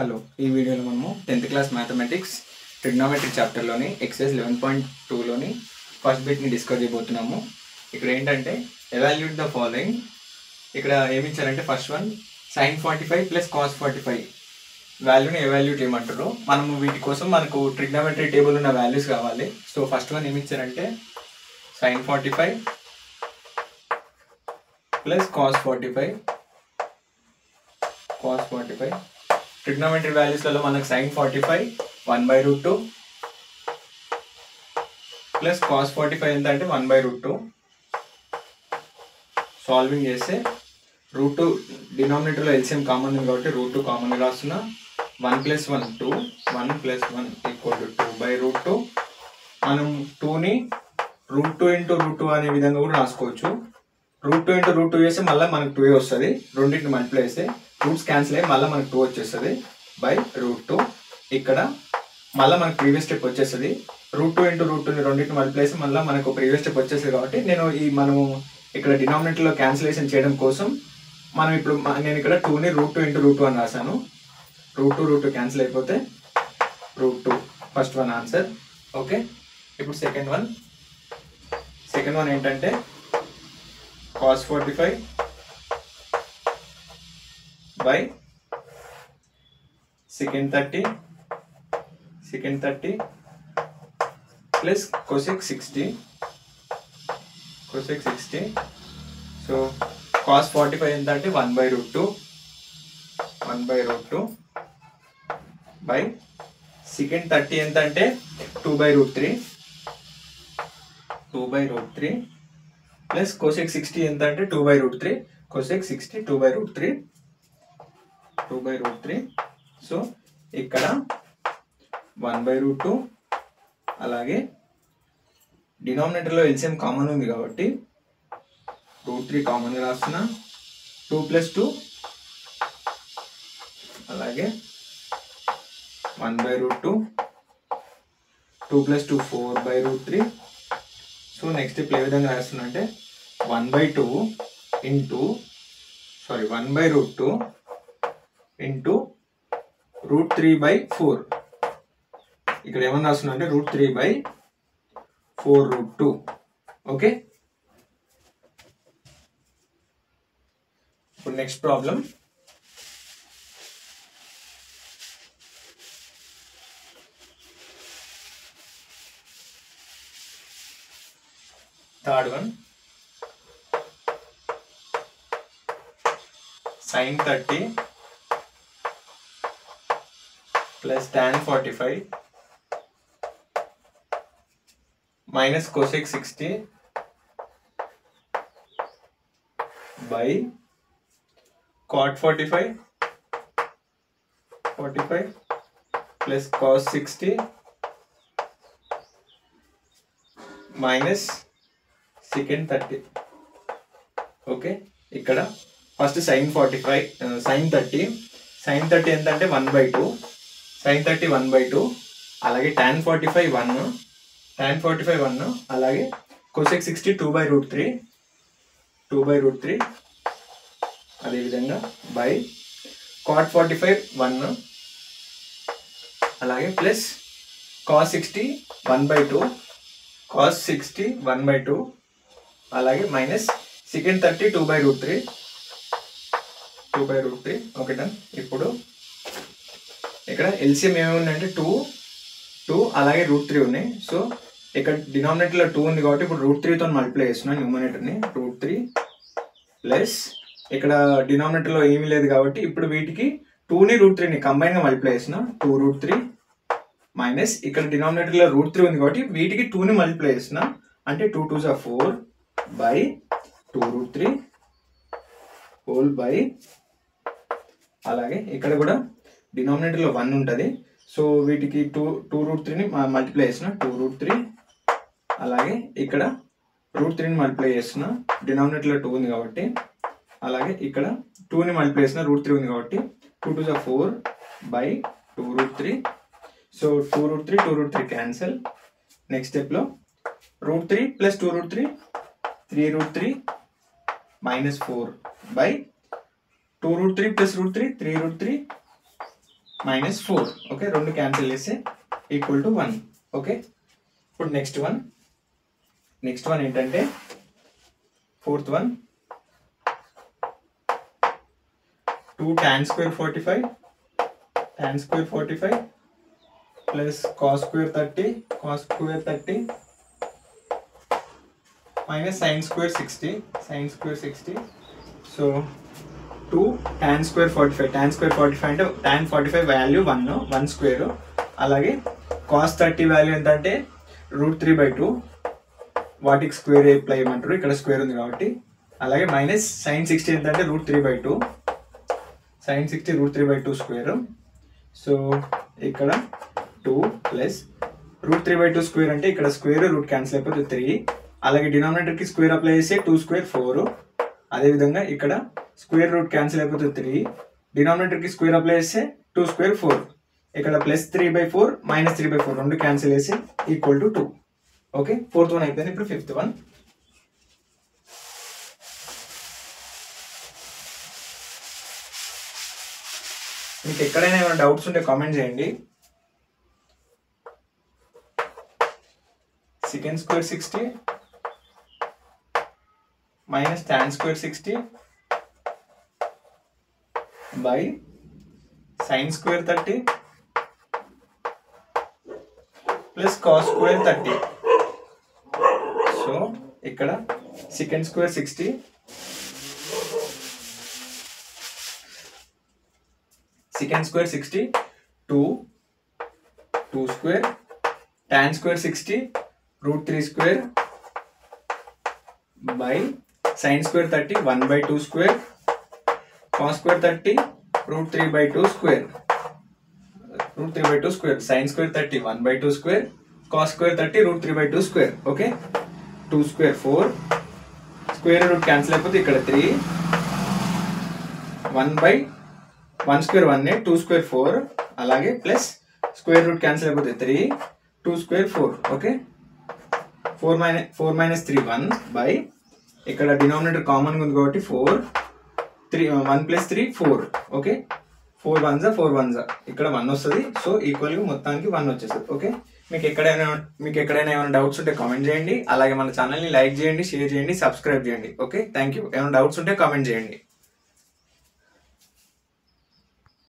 Hello, ఈ వీడియోలో మనము 10th క్లాస్ మ్యాథమెటిక్స్ ట్రిగ్నోమెట్రీ చాప్టర్లోని ఎక్సైజ్ 11.2లోని ఫస్ట్ బిట్ని డిస్కస్ చేయబోతున్నాము. ఇక్కడ ఏంటంటే ఎవాల్యూట్ ద ఫాలోయింగ్. ఇక్కడ ఏమి ఇచ్చారంటే first one sin 45 plus cos 45 వాల్యూని ఎవాల్యూట్ చేయమంటారు. మనము వీటి కోసం మనకు ట్రిగ్నోమెట్రీ టేబుల్ ఉన్న వాల్యూస్ కావాలి. సో ఫస్ట్ వన్ ఏమి ఇచ్చారంటే sin 45 ప్లస్ cos 45 ట్రిగ్నోమెట్రీ వాల్యూస్లలో మనకు sin 45 1/√2 ప్లస్ cos 45 ఎంత అంటే 1/√2. సాల్వింగ్ చేస్తే √2 డినామినేటర్లో ఎల్సిఎం కామన్ ఉంది కాబట్టి √2 కామన్ రాస్తున్నా. 1 + 1 2, 1 + 1 = 2/√2. మనం 2ని √2 × √2 అనే విధంగా కూడా రాసుకోవచ్చు. √2 × √2 చేస్తే మళ్ళీ మనకు 2 వస్తుంది. రెండింటిని మల్టిప్లై చేస్తే రూట్స్ క్యాన్సిల్ అయ్యి మళ్ళీ మనకు 2 వచ్చేస్తుంది /√2. ఇక్కడ మళ్ళీ మనకు ప్రీవియస్ స్టెప్ వచ్చేస్తుంది. √2 × √2ని రెండింటిని మల్టిప్లై చేస్తే మళ్ళీ మనకు ప్రీవియస్ స్టెప్ వచ్చేస్తుంది. కాబట్టి మనము ఇక్కడ డినామినేటర్లో క్యాన్సిలేషన్ చేయడం కోసం నేను ఇక్కడ 2ని √2 × √2 అని రాశాను. √2 క్యాన్సిల్ అయిపోతే √2 ఫస్ట్ వన్ ఆన్సర్. ఓకే, ఇప్పుడు సెకండ్ వన్ ఏంటంటే cos 45 secant 30 plus cosec 60. So cos 45 ఎంత అంటే 1/√2 by secant 30 ఎంత అంటే 2/√3 plus cosec 60 ఎంత అంటే 2/√3. cosec 60 2/√3. సో ఇక్కడ 1/√2 అలాగే డినామినేటర్లో ఎల్సిఎం కామన్ ఉంది కాబట్టి √3 కామన్ రాస్తున్నా. 2 + 2 అలాగే 1/√2. 2 + 2 4/√3. సో నెక్స్ట్ ఇప్పుడు ఏ విధంగా రాస్తున్నా అంటే 1/2 ఇంటూ √3/4. ఇక్కడ ఏమన్నా రాస్తున్నా అంటే √3/4√2. ఓకే, ఇప్పుడు next problem. Third one sin 30 plus tan 45 minus cosec 60 by cot 45 plus cos 60 minus secant 30. Okay, ఇక్కడ ఫస్ట్ sin 30 ఎంత అంటే 1/2. sin 30 1/2 అలాగే tan 45 1 అలాగే cosec 60 2/√3 అదేవిధంగా బై cot 45 1 అలాగే ప్లస్ cos 60 1/2 అలాగే మైనస్ secant 30 2/√3. Okay done. ఇప్పుడు ఇక్కడ ఎల్సిఎం ఏమేమి ఉన్నాయంటే 2 అలాగే √3 ఉన్నాయి. సో ఇక్కడ డినామినేటర్లో 2 ఉంది కాబట్టి ఇప్పుడు √3తో మల్టిప్లై చేస్తున్నాను న్యూమరేటర్ని. √3 ప్లస్ ఇక్కడ డినామినేటర్లో ఏమీ లేదు కాబట్టి ఇప్పుడు వీటికి 2ని √3ని కంబైన్గా మల్టిప్లై చేస్తున్నా. 2√3 మైనస్ ఇక్కడ డినామినేటర్లో √3 ఉంది కాబట్టి వీటికి 2ని మల్టిప్లై చేస్తున్నా. అంటే 2 2 4 బై 2√3 హోల్ బై అలాగే ఇక్కడ కూడా డినామినేటర్లో 1 ఉంటుంది. సో వీటికి 2√3ని మల్టిప్లై చేస్తున్నా. 2√3 అలాగే ఇక్కడ √3ని మల్టిప్లై చేస్తున్నా. డినామినేటర్లో 2 ఉంది కాబట్టి అలాగే ఇక్కడ 2ని మల్టిప్లై చేస్తున్నా. √3 ఉంది కాబట్టి 2 2 4 బై 2√3. So 2√3 cancel. నెక్స్ట్ స్టెప్లో √3 plus 2√3 3√3 minus 4 by 2√3 plus √3 3√3 -4. Okay, 2 cancel చేస్తే ఈక్వల్ టు 1. ఓకే, ఇప్పుడు నెక్స్ట్ వన్ ఏంటంటే fourth one 2 tan square 45 plus cos square 30 minus sin square 60. So 2 tan square 45 అంటే tan 45 వాల్యూ 1 స్క్వేర్, అలాగే cos 30 value ఎంత అంటే √3/2, వాటికి square apply చేయమంటారు, ఇక్కడ స్క్వేర్ ఉంది కాబట్టి. అలాగే మైనస్ sin 60 ఎంత అంటే √3/2, sin 60 √3/2 స్క్వేర్. సో ఇక్కడ 2 ప్లస్ √3/2 స్క్వేర్ అంటే ఇక్కడ స్క్వేర్ రూట్ క్యాన్సిల్ అయిపోతే 3, అలాగే డినామినేటర్కి స్క్వేర్ అప్లై చేస్తే 2 స్క్వేర్ 4. అదేవిధంగా ఇక్కడ స్క్వేర్ రూట్ క్యాన్సిల్ అయిపోతే 3, డినామినేటర్కి స్క్వేర్ అప్లై చేస్తే 2 స్క్వేర్ 4. ఇక్కడ +3/4 -3/4 రెండు క్యాన్సిల్ చేసి equal to 2. Okay, fourth one అయిపోయింది. ఇప్పుడు ఫిఫ్త్ వన్. మీకు ఎక్కడైనా ఏమైనా డౌట్స్ ఉంటే కామెంట్ చేయండి. secant square 60 minus tan square 60 by sin square 30 plus cos square 30. So ఇక్కడ secant square 60 2 square tan square 60 √3 square by sin square 30 1/2 square cos square 30 √3/2 square sin square 30 1/2 square cos square 30 √3/2 square. Okay, 2 square 4, square root cancel అయిపోతే ఇక్కడ 3, 1/1 square 1, 2 square 4, అలాగే plus square root cancel అయిపోతే 3, 2 square 4. Okay, 4 - 3 1 by ఇక్కడ denominator common ఉంది కాబట్టి 4, 1 + 3 4. Okay, 4 1s 4 1s ఇక్కడ 1 వస్తుంది. So ఈక్వల్గా మొత్తానికి 1 వచ్చేస్తుంది. ఓకే, మీకు ఎక్కడైనా ఏమైనా డౌట్స్ ఉంటే కామెంట్ చేయండి. అలాగే మన ఛానల్ని లైక్ చేయండి, షేర్ చేయండి, సబ్స్క్రైబ్ చేయండి. Okay, thank you. ఏమైనా డౌట్స్ ఉంటే కామెంట్ చేయండి.